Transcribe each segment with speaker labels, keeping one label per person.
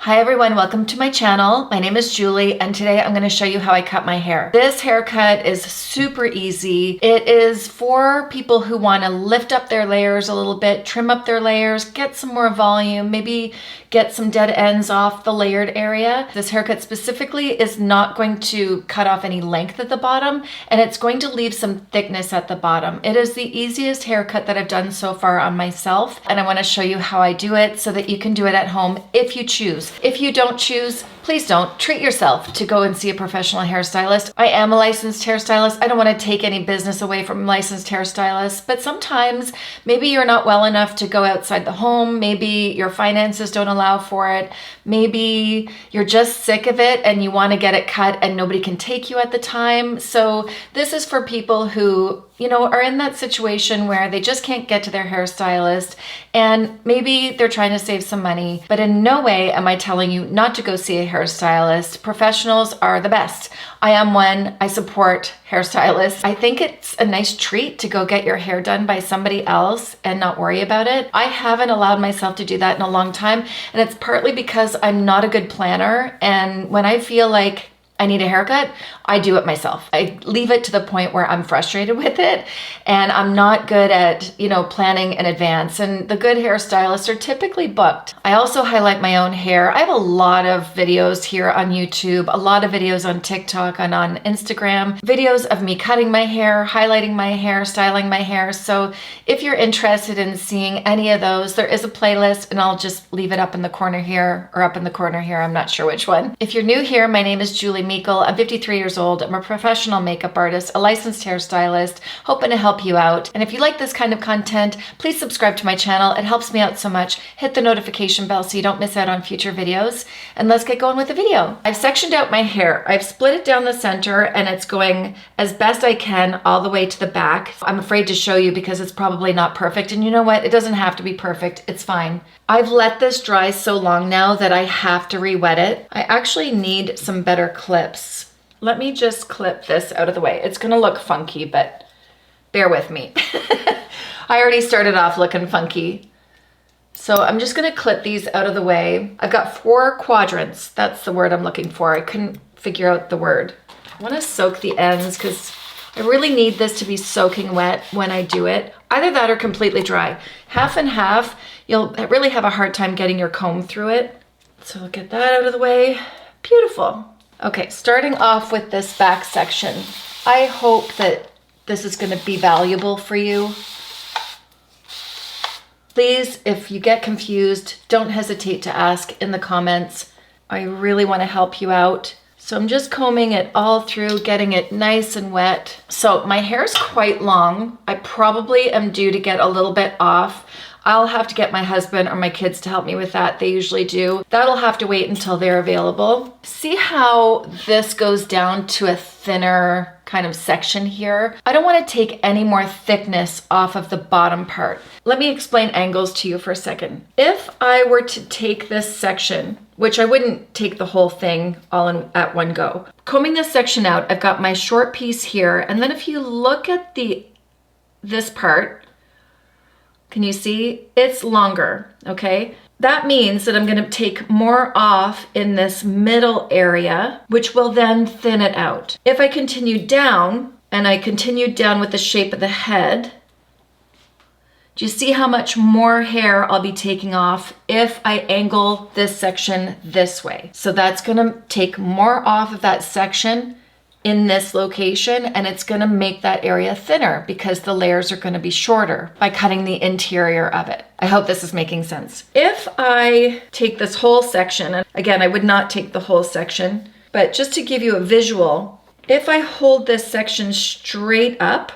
Speaker 1: Hi everyone, welcome to my channel. My name is Julie and today I'm going to show you how I cut my hair. This haircut is super easy. It is for people who want to lift up their layers a little bit, trim up their layers, get some more volume, maybe get some dead ends off the layered area. This haircut specifically is not going to cut off any length at the bottom, and it's going to leave some thickness at the bottom. It is the easiest haircut that I've done so far on myself, and I want to show you how I do it so that you can do it at home if you choose. If you don't choose, please don't. Treat yourself to go and see a professional hairstylist. I am a licensed hairstylist. I don't want to take any business away from licensed hairstylists, but sometimes maybe you're not well enough to go outside the home. Maybe your finances don't allow for it. Maybe you're just sick of it and you want to get it cut and nobody can take you at the time. So this is for people who, are in that situation where they just can't get to their hairstylist and maybe they're trying to save some money, but in no way am I telling you not to go see a hairstylist. Professionals are the best. I am one. I support hairstylists. I think it's a nice treat to go get your hair done by somebody else and not worry about it. I haven't allowed myself to do that in a long time, and it's partly because I'm not a good planner, and when I feel like I need a haircut, I do it myself. I leave it to the point where I'm frustrated with it and I'm not good at, planning in advance. And the good hairstylists are typically booked. I also highlight my own hair. I have a lot of videos here on YouTube, a lot of videos on TikTok and on Instagram, videos of me cutting my hair, highlighting my hair, styling my hair. So if you're interested in seeing any of those, there is a playlist and I'll just leave it up in the corner here or up in the corner here. I'm not sure which one. If you're new here, my name is Julie. I'm 53 years old. I'm a professional makeup artist, a licensed hairstylist, hoping to help you out. And if you like this kind of content, please subscribe to my channel. It helps me out so much. Hit the notification bell so you don't miss out on future videos. And let's get going with the video. I've sectioned out my hair. I've split it down the center and it's going as best I can all the way to the back. I'm afraid to show you because it's probably not perfect. And you know what? It doesn't have to be perfect. It's fine. I've let this dry so long now that I have to re-wet it. I actually need some better clips. Let me just clip this out of the way. It's gonna look funky, but bear with me. I already started off looking funky. So I'm just gonna clip these out of the way. I've got 4 quadrants. That's the word I'm looking for. I couldn't figure out the word. I wanna soak the ends because I really need this to be soaking wet when I do it. Either that or completely dry. Half and half, you'll really have a hard time getting your comb through it. So get that out of the way. Beautiful. Okay, starting off with this back section. I hope that this is going to be valuable for you. Please, if you get confused, don't hesitate to ask in the comments. I really want to help you out. So I'm just combing it all through, getting it nice and wet. So my hair's quite long. I probably am due to get a little bit off. I'll have to get my husband or my kids to help me with that. They usually do. That'll have to wait until they're available. See how this goes down to a thinner kind of section here? I don't want to take any more thickness off of the bottom part. Let me explain angles to you for a second. If I were to take this section, which I wouldn't take the whole thing all in at one go. Combing this section out, I've got my short piece here, and then if you look at this part, can you see? It's longer, okay? That means that I'm gonna take more off in this middle area, which will then thin it out. If I continue down, and I continue down with the shape of the head, do you see how much more hair I'll be taking off if I angle this section this way? So that's gonna take more off of that section in this location, and it's gonna make that area thinner because the layers are gonna be shorter by cutting the interior of it. I hope this is making sense. If I take this whole section, and again, I would not take the whole section, but just to give you a visual, if I hold this section straight up,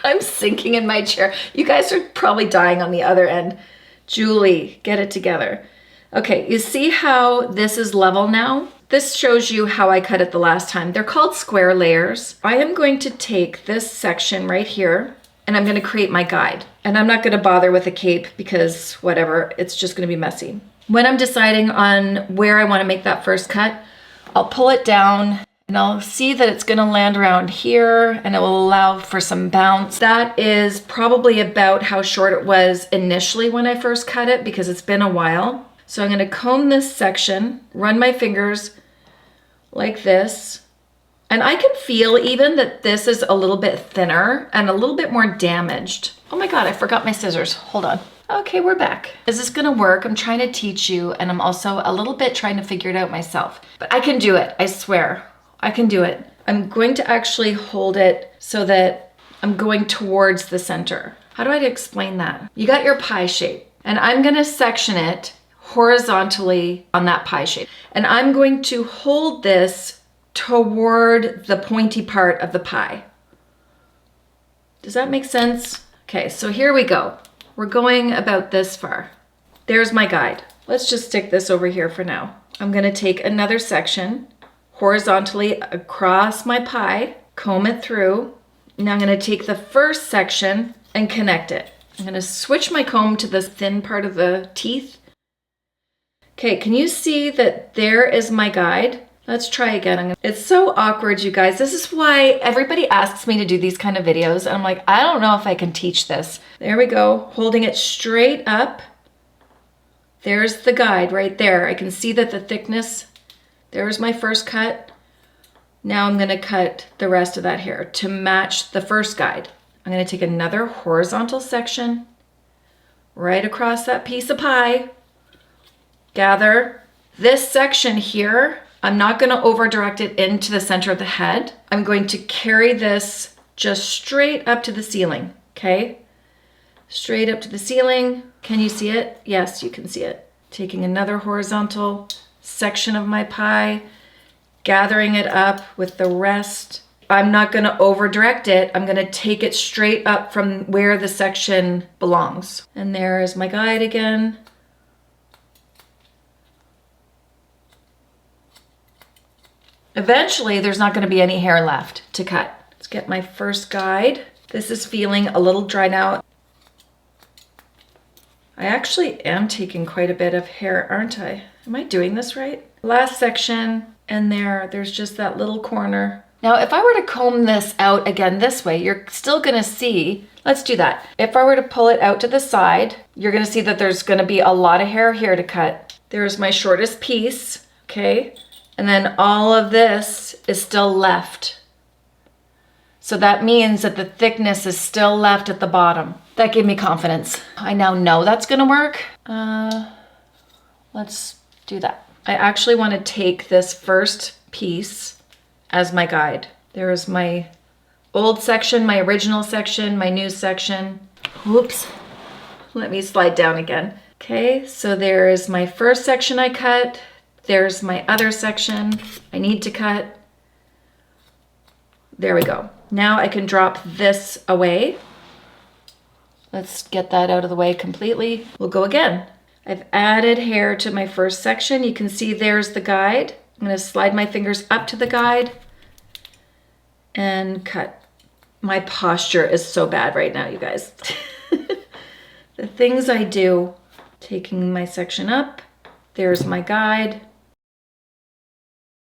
Speaker 1: I'm sinking in my chair. You guys are probably dying on the other end. Julie, get it together. Okay, you see how this is level now? This shows you how I cut it the last time. They're called square layers. I am going to take this section right here and I'm going to create my guide. And I'm not going to bother with a cape because whatever, it's just going to be messy. When I'm deciding on where I want to make that first cut, I'll pull it down and I'll see that it's going to land around here and it will allow for some bounce. That is probably about how short it was initially when I first cut it because it's been a while. So I'm gonna comb this section, run my fingers like this. And I can feel even that this is a little bit thinner and a little bit more damaged. Oh my God, I forgot my scissors. Hold on. Okay, we're back. Is this gonna work? I'm trying to teach you, and I'm also a little bit trying to figure it out myself. But I can do it, I swear. I can do it. I'm going to actually hold it so that I'm going towards the center. How do I explain that? You got your pie shape, and I'm gonna section it horizontally on that pie shape. And I'm going to hold this toward the pointy part of the pie. Does that make sense? Okay, so here we go. We're going about this far. There's my guide. Let's just stick this over here for now. I'm gonna take another section horizontally across my pie, comb it through. Now I'm gonna take the first section and connect it. I'm gonna switch my comb to the thin part of the teeth. Okay, can you see that there is my guide? Let's try again. It's so awkward, you guys. This is why everybody asks me to do these kind of videos. And I'm like, I don't know if I can teach this. There we go, holding it straight up. There's the guide right there. I can see that the thickness, there's my first cut. Now I'm gonna cut the rest of that hair to match the first guide. I'm gonna take another horizontal section right across that piece of pie. Gather this section here. I'm not gonna over direct it into the center of the head. I'm going to carry this just straight up to the ceiling, okay? Straight up to the ceiling. Can you see it? Yes, you can see it. Taking another horizontal section of my pie, gathering it up with the rest. I'm not gonna over direct it. I'm gonna take it straight up from where the section belongs. And there is my guide again. Eventually, there's not gonna be any hair left to cut. Let's get my first guide. This is feeling a little dry now. I actually am taking quite a bit of hair, aren't I? Am I doing this right? Last section, and there's just that little corner. Now, if I were to comb this out again this way, you're still gonna see, let's do that. If I were to pull it out to the side, you're gonna see that there's gonna be a lot of hair here to cut. There's my shortest piece, okay? And then all of this is still left. So that means that the thickness is still left at the bottom. That gave me confidence. I now know that's gonna work. Let's do that. I actually wanna take this first piece as my guide. There is my old section, my original section, my new section. Whoops, let me slide down again. Okay, so there is my first section I cut. There's my other section I need to cut. There we go. Now I can drop this away. Let's get that out of the way completely. We'll go again. I've added hair to my first section. You can see there's the guide. I'm gonna slide my fingers up to the guide and cut. My posture is so bad right now, you guys. The things I do, taking my section up, there's my guide.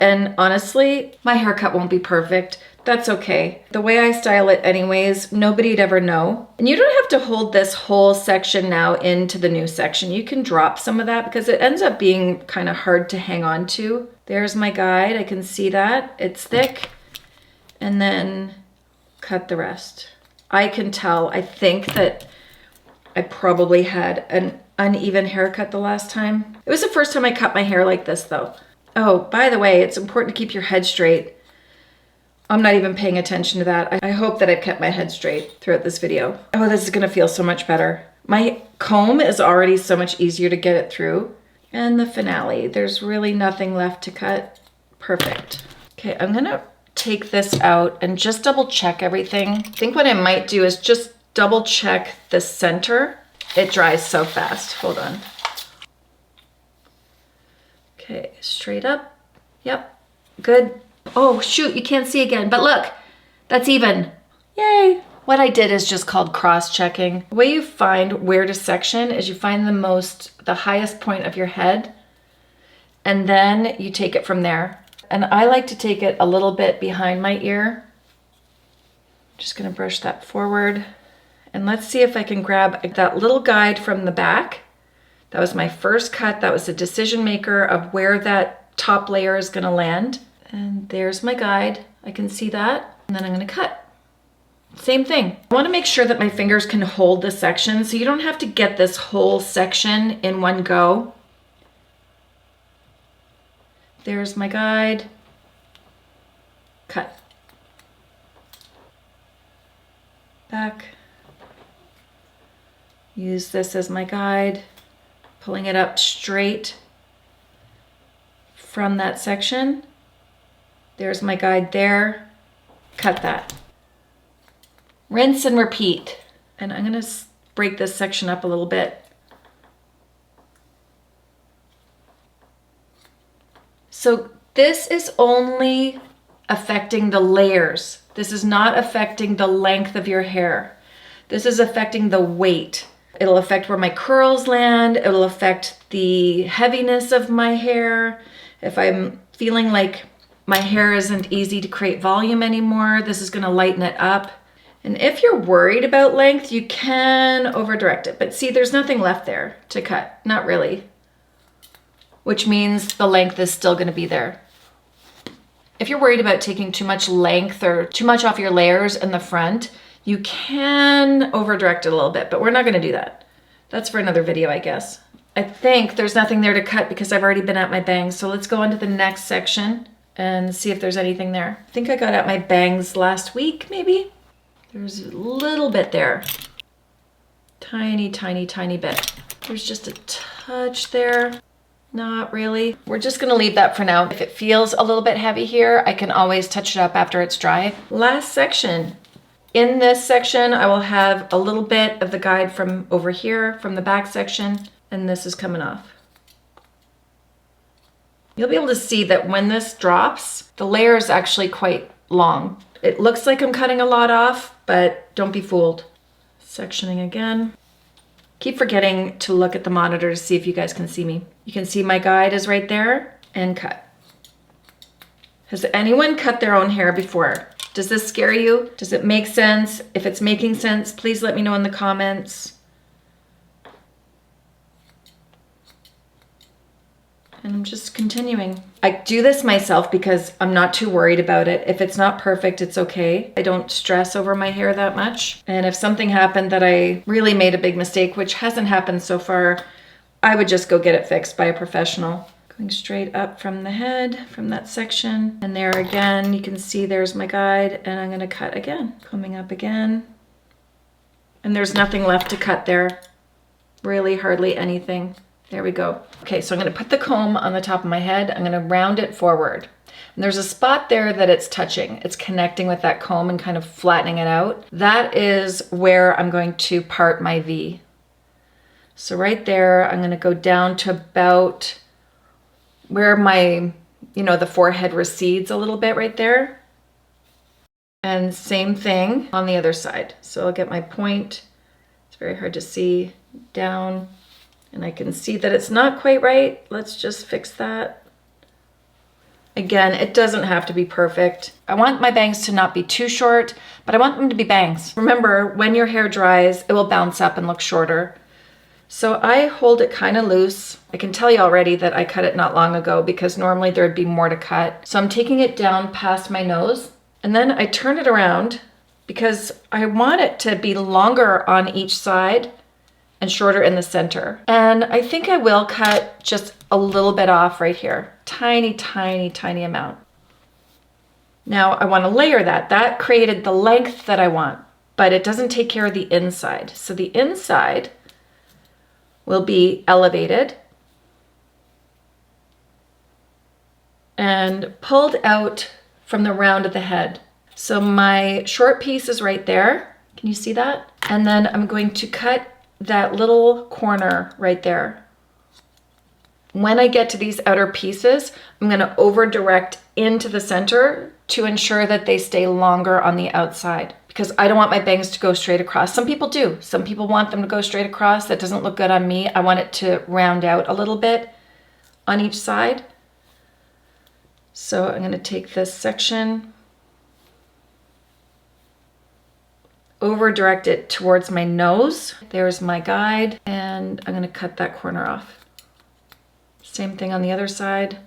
Speaker 1: And honestly, my haircut won't be perfect. That's okay. The way I style it anyways, nobody'd ever know. And you don't have to hold this whole section now into the new section. You can drop some of that because it ends up being kind of hard to hang on to. There's my guide, I can see that. It's thick. And then cut the rest. I can tell, I think that I probably had an uneven haircut the last time. It was the first time I cut my hair like this though. Oh, by the way, it's important to keep your head straight. I'm not even paying attention to that. I hope that I've kept my head straight throughout this video. Oh, this is gonna feel so much better. My comb is already so much easier to get it through. And the finale, there's really nothing left to cut. Perfect. Okay, I'm gonna take this out and just double check everything. I think what I might do is just double check the center. It dries so fast, hold on. Okay, straight up. Yep, good. Oh shoot, you can't see again, but look, that's even. Yay. What I did is just called cross-checking. The way you find where to section is you find the highest point of your head, and then you take it from there. And I like to take it a little bit behind my ear. Just gonna brush that forward. And let's see if I can grab that little guide from the back That was my first cut. That was the decision maker of where that top layer is gonna land. And there's my guide. I can see that. And then I'm gonna cut. Same thing. I wanna make sure that my fingers can hold this section, so you don't have to get this whole section in one go. There's my guide. Cut. Back. Use this as my guide, pulling it up straight from that section. There's my guide there. Cut that. Rinse and repeat. And I'm gonna break this section up a little bit. So this is only affecting the layers. This is not affecting the length of your hair. This is affecting the weight. It'll affect where my curls land. It'll affect the heaviness of my hair. If I'm feeling like my hair isn't easy to create volume anymore, this is gonna lighten it up. And if you're worried about length, you can over direct it. But see, there's nothing left there to cut, not really. Which means the length is still gonna be there. If you're worried about taking too much length or too much off your layers in the front, you can over direct it a little bit, but we're not gonna do that. That's for another video, I guess. I think there's nothing there to cut because I've already been at my bangs. So let's go on to the next section and see if there's anything there. I think I got at my bangs last week, maybe. There's a little bit there. Tiny, tiny, tiny bit. There's just a touch there. Not really. We're just gonna leave that for now. If it feels a little bit heavy here, I can always touch it up after it's dry. Last section. In this section, I will have a little bit of the guide from over here, from the back section, and this is coming off. You'll be able to see that when this drops, the layer is actually quite long. It looks like I'm cutting a lot off, but don't be fooled. Sectioning again. Keep forgetting to look at the monitor to see if you guys can see me. You can see my guide is right there, and cut. Has anyone cut their own hair before? Does this scare you? Does it make sense? If it's making sense, please let me know in the comments. And I'm just continuing. I do this myself because I'm not too worried about it. If it's not perfect, it's okay. I don't stress over my hair that much. And if something happened that I really made a big mistake, which hasn't happened so far, I would just go get it fixed by a professional. Going straight up from the head, from that section. And there again, you can see there's my guide, and I'm gonna cut again. Coming up again. And there's nothing left to cut there. Really hardly anything. There we go. Okay, so I'm gonna put the comb on the top of my head. I'm gonna round it forward. And there's a spot there that it's touching. It's connecting with that comb and kind of flattening it out. That is where I'm going to part my V. So right there, I'm gonna go down to about where my, the forehead recedes a little bit right there. And same thing on the other side. So I'll get my point. It's very hard to see. Down. And I can see that it's not quite right. Let's just fix that. Again, it doesn't have to be perfect. I want my bangs to not be too short, but I want them to be bangs. Remember, when your hair dries, it will bounce up and look shorter. So I hold it kind of loose. I can tell you already that I cut it not long ago because normally there would be more to cut. So I'm taking it down past my nose, and then I turn it around because I want it to be longer on each side and shorter in the center. And I think I will cut just a little bit off right here. Tiny, tiny, tiny amount. Now I want to layer that. That created the length that I want, but it doesn't take care of the inside. So the inside will be elevated and pulled out from the round of the head. So my short piece is right there. Can you see that? And then I'm going to cut that little corner right there. When I get to these outer pieces, I'm going to over direct into the center to ensure that they stay longer on the outside, because I don't want my bangs to go straight across. Some people do. Some people want them to go straight across. That doesn't look good on me. I want it to round out a little bit on each side. So I'm going to take this section, over direct it towards my nose. There's my guide, and I'm gonna cut that corner off. Same thing on the other side.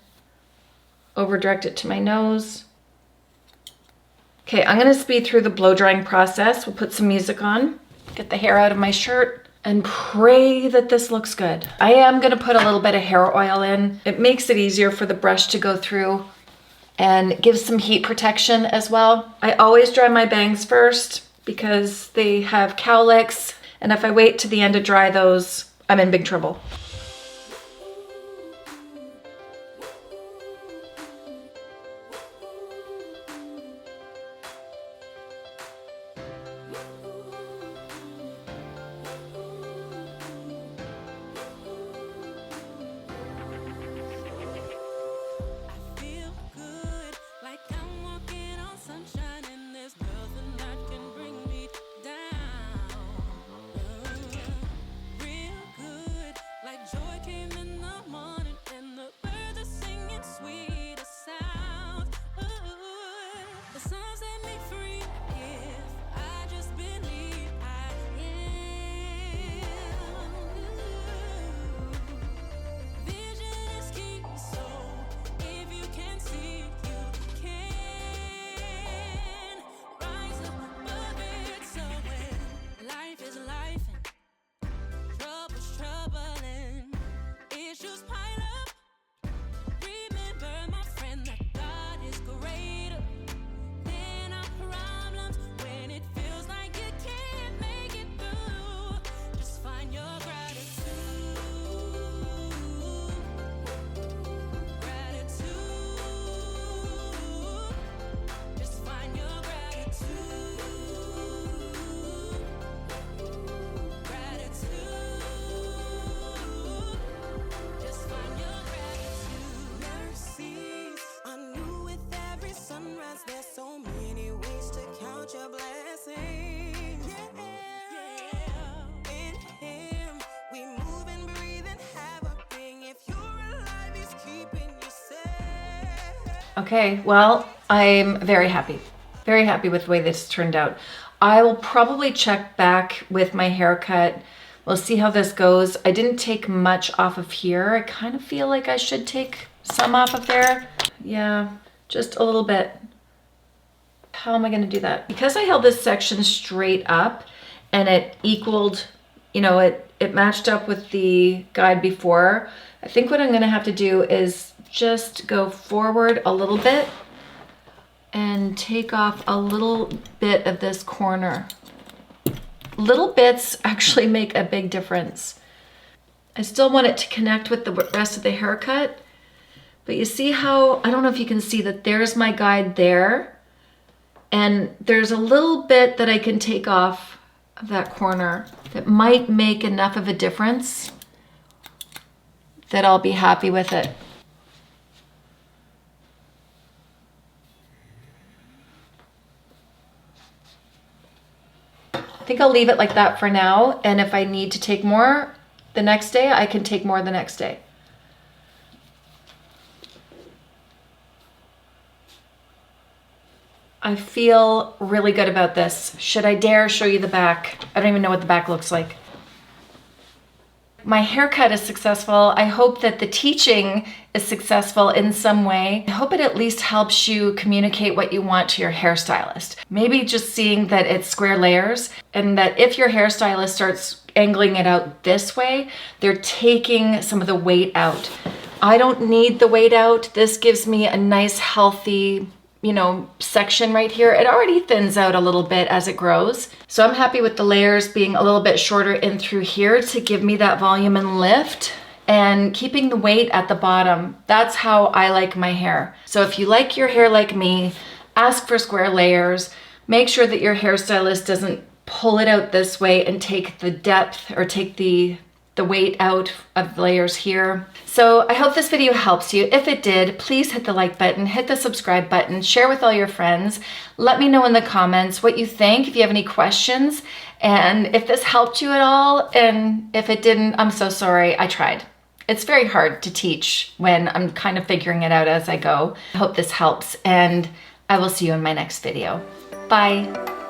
Speaker 1: Over direct it to my nose. Okay, I'm gonna speed through the blow drying process. We'll put some music on, get the hair out of my shirt, and pray that this looks good. I am gonna put a little bit of hair oil in. It makes it easier for the brush to go through and gives some heat protection as well. I always dry my bangs first because they have cowlicks, and if I wait to the end to dry those, I'm in big trouble. Okay, well, I'm very happy with the way this turned out. I will probably check back with my haircut. We'll see how this goes. I didn't take much off of here. I kind of feel like I should take some off of there. Yeah, just a little bit. How am I gonna do that? Because I held this section straight up and it equaled, you know, it matched up with the guide before, I think what I'm gonna have to do is just go forward a little bit and take off a little bit of this corner. Little bits actually make a big difference. I still want it to connect with the rest of the haircut, but you see how, I don't know if you can see that there's my guide there, and there's a little bit that I can take off of that corner that might make enough of a difference that I'll be happy with it. I think I'll leave it like that for now, and if I need to take more the next day, I can take more the next day. I feel really good about this. Should I dare show you the back? I don't even know what the back looks like. My haircut is successful. I hope that the teaching is successful in some way. I hope it at least helps you communicate what you want to your hairstylist. Maybe just seeing that it's square layers, and that if your hairstylist starts angling it out this way, they're taking some of the weight out. I don't need the weight out. This gives me a nice healthy, you know, section right here. It already thins out a little bit as it grows. So I'm happy with the layers being a little bit shorter in through here to give me that volume and lift, and keeping the weight at the bottom. That's how I like my hair. So if you like your hair like me, ask for square layers. Make sure that your hairstylist doesn't pull it out this way and take the depth or take the weight out of the layers here. So I hope this video helps you. If it did, please hit the like button, hit the subscribe button, share with all your friends. Let me know in the comments what you think, if you have any questions, and if this helped you at all. And if it didn't, I'm so sorry, I tried. It's very hard to teach when I'm kind of figuring it out as I go. I hope this helps, and I will see you in my next video. Bye.